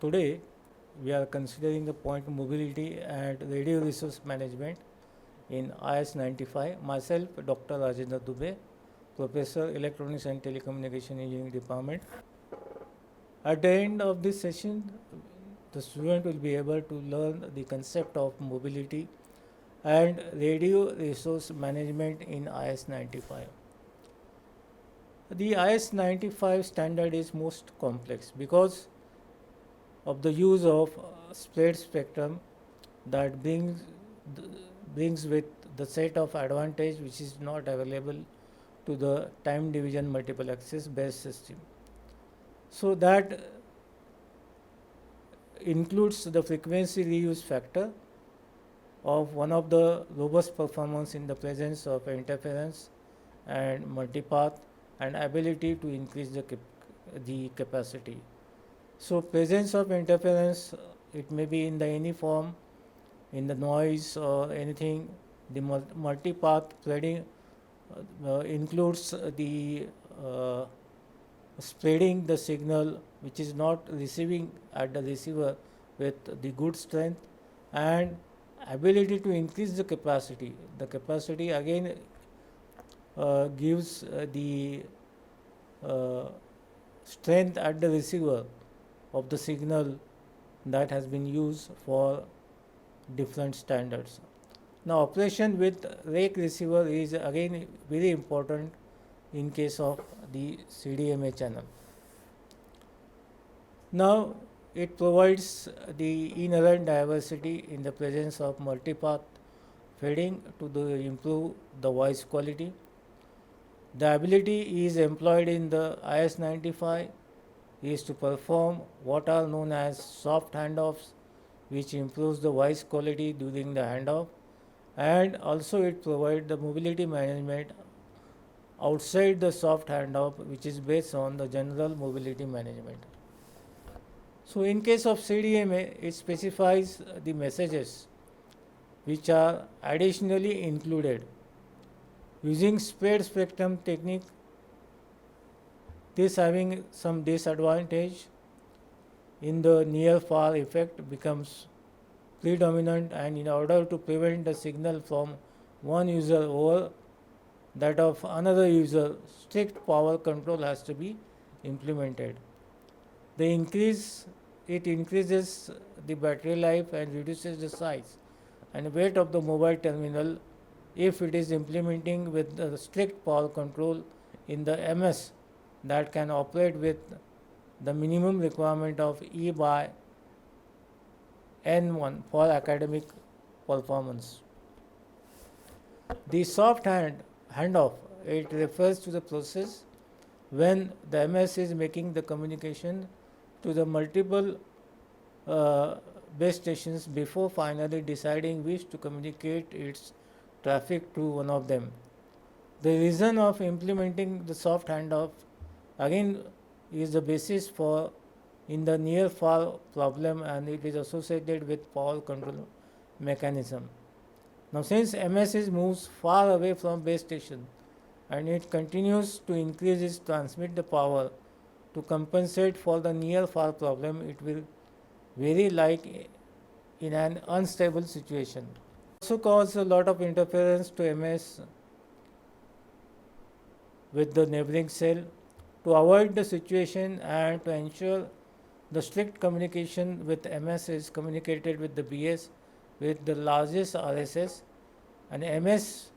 Today, we are considering the point mobility and radio resource management in IS 95. Myself, Dr. Rajendra Dubey, Professor Electronics and Telecommunication Engineering Department. At the end of this session, the student will be able to learn the concept of mobility and radio resource management in IS 95. The IS 95 standard is most complex because of the use of spread spectrum that brings with the set of advantage which is not available to the time division multiple access based system. So that includes the frequency reuse factor of one of the robust performance in the presence of interference and multipath and ability to increase the capacity. So presence of interference, it may be in the any form, in the noise or anything. The multipath threading includes the spreading the signal which is not receiving at the receiver with the good strength and ability to increase the capacity. The capacity again gives the strength at the receiver of the signal that has been used for different standards. Now, operation with rake receiver is again very important in case of the CDMA channel. Now, it provides the inherent diversity in the presence of multipath fading to improve the voice quality. The ability is employed in the IS 95 is to perform what are known as soft handoffs, which improves the voice quality during the handoff, and also it provides the mobility management outside the soft handoff, which is based on the general mobility management. So in case of CDMA, it specifies the messages which are additionally included. Using spread spectrum technique, this having some disadvantage in the near far effect becomes predominant, and in order to prevent the signal from one user over that of another user, strict power control has to be implemented. It increases the battery life and reduces the size and weight of the mobile terminal if it is implementing with the strict power control in the MS that can operate with the minimum requirement of E by N1 for academic performance. The soft handoff, it refers to the process when the MS is making the communication to the multiple base stations before finally deciding which to communicate its traffic to one of them. The reason of implementing the soft handoff again is the basis for in the near far problem, and it is associated with power control mechanism. Now, since MS moves far away from base station and it continues to increase its transmit the power to compensate for the near far problem, it will vary like in an unstable situation. Also cause a lot of interference to MS with the neighboring cell. To avoid the situation and to ensure the strict communication with MS is communicated with the BS with the largest RSS, and MS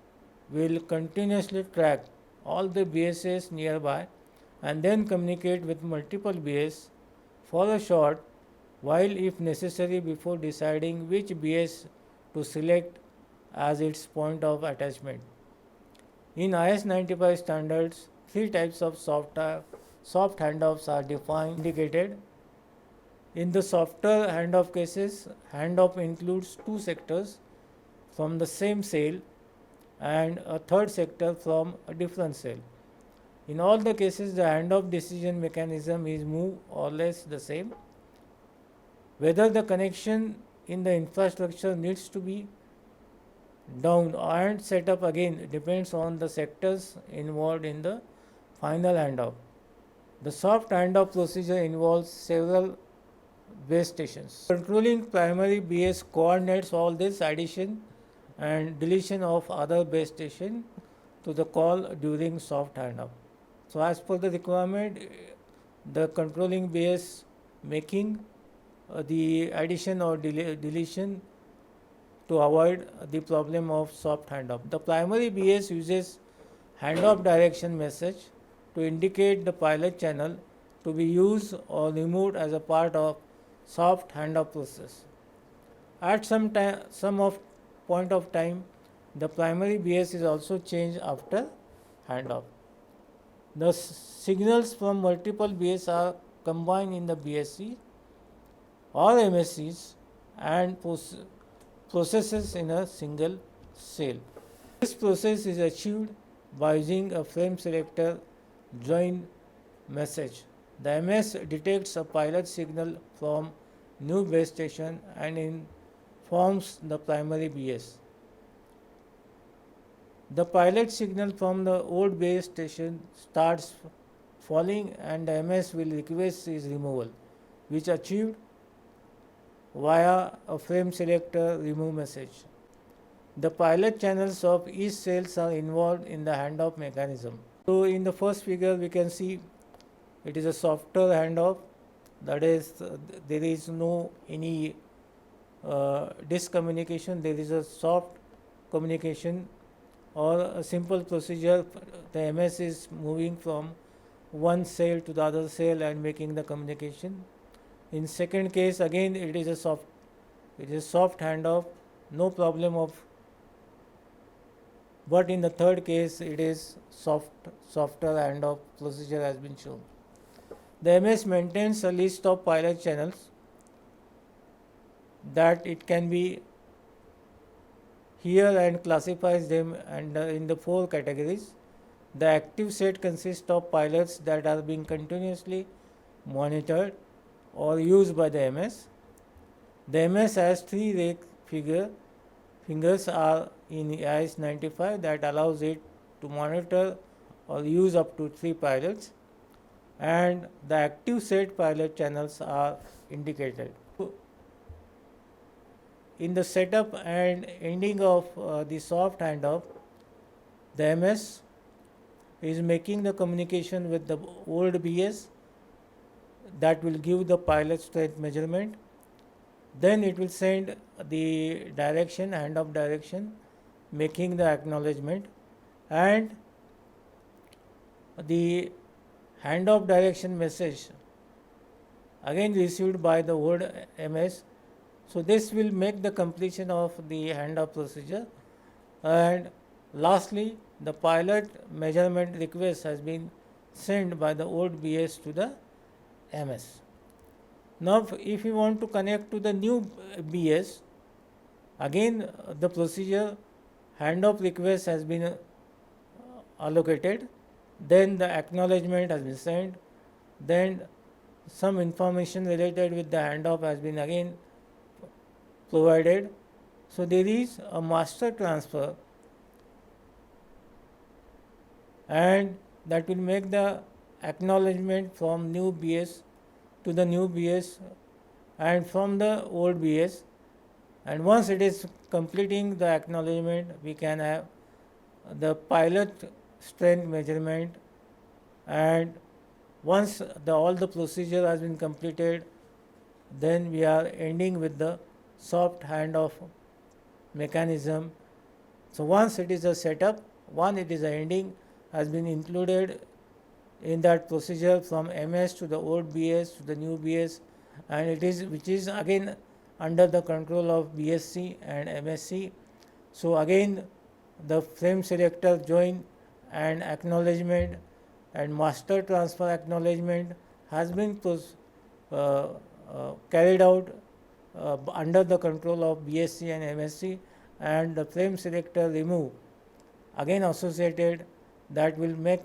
will continuously track all the BSS nearby and then communicate with multiple BS for a short while if necessary before deciding which BS to select as its point of attachment. In IS 95 standards, three types of soft handoffs are defined indicated. In the softer handoff cases, handoff includes two sectors from the same cell and a third sector from a different cell. In all the cases, the handoff decision mechanism is more or less the same. Whether the connection in the infrastructure needs to be down and set up again depends on the sectors involved in the final handoff. The soft handoff procedure involves several base stations. Controlling primary BS coordinates all this addition and deletion of other base station to the call during soft handoff. So as per the requirement, the controlling BS making the addition or deletion to avoid the problem of soft handoff. The primary BS uses handoff direction message to indicate the pilot channel to be used or removed as a part of soft handoff process. At some of point of time, the primary BS is also changed after handoff. The signals from multiple BS are combined in the BSC or MSCs and processes in a single cell. This process is achieved by using a frame selector join message. The MS detects a pilot signal from new base station and informs the primary BS. The pilot signal from the old base station starts falling and the MS will request its removal, which achieved via a frame selector remove message. The pilot channels of each cells are involved in the handoff mechanism. So in the first figure we can see it is a softer handoff, that is there is no any discommunication, there is a soft communication or a simple procedure. The MS is moving from one cell to the other cell and making the communication. In second case again it is a soft handoff, no problem of, but in the third case it is softer handoff procedure has been shown. The MS maintains a list of pilot channels that it can be here and classifies them and in the 4 categories. The active set consists of pilots that are being continuously monitored or used by the MS. The MS has 3 rake fingers are in IS 95 that allows it to monitor or use up to 3 pilots, and the active set pilot channels are indicated. In the setup and ending of the soft handoff, the MS is making the communication with the old BS that will give the pilot strength measurement. Then it will send the direction, handoff direction, making the acknowledgement, and the handoff direction message again received by the old MS. So this will make the completion of the handoff procedure, and lastly the pilot measurement request has been sent by the old BS to the MS. Now if you want to connect to the new BS, again the procedure handoff request has been allocated, then the acknowledgement has been sent, then some information related with the handoff has been again provided. So there is a master transfer, and that will make the acknowledgement from new BS to the new BS and from the old BS, and once it is completing the acknowledgement, we can have the pilot strength measurement, and once all the procedure has been completed, then we are ending with the soft handoff mechanism. So once it is a setup, one it is a ending has been included in that procedure from MS to the old BS to the new BS, and it is which is again under the control of BSC and MSC. So again the frame selector join and acknowledgement and master transfer acknowledgement has been carried out under the control of BSC and MSC, and the frame selector remove again associated, that will make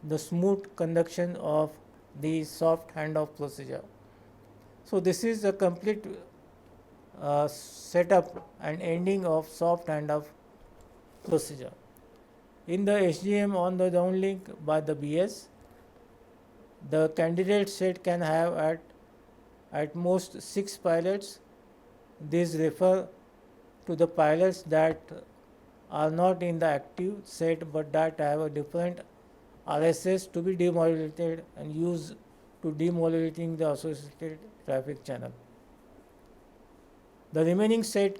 the smooth conduction of the soft handoff procedure. So this is the complete setup and ending of soft handoff procedure. In the SGM on the downlink by the BS, the candidate set can have at at most 6 pilots. These refer to the pilots that are not in the active set but that have a different RSS to be demodulated and used to demodulating the associated traffic channel. The remaining set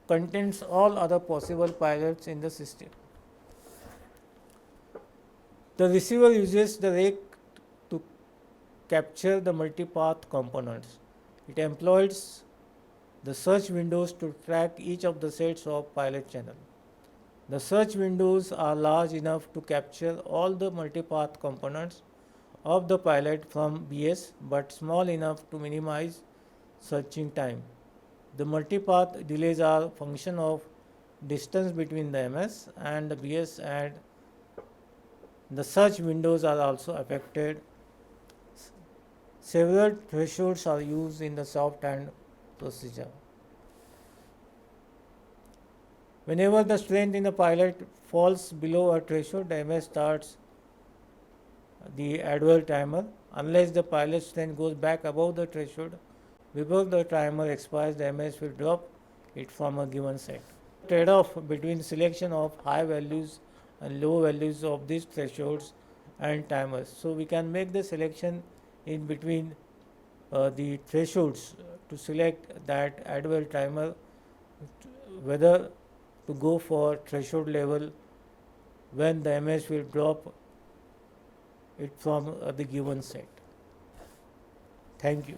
contains all other possible pilots in the system. The receiver uses the rake to capture the multipath components. It employs the search windows to track each of the sets of pilot channel. The search windows are large enough to capture all the multipath components of the pilot from BS but small enough to minimize searching time. The multipath delays are function of distance between the MS and the BS, and the search windows are also affected. Several thresholds are used in the soft hand procedure. Whenever the strength in the pilot falls below a threshold, the MS starts the adval timer. Unless the pilot strength goes back above the threshold before the timer expires, the MS will drop it from a given set. Trade-off between selection of high values and low values of these thresholds and timers. So we can make the selection in between the thresholds to select that adval timer, whether to go for threshold level when the MS will drop it from the given set. Thank you.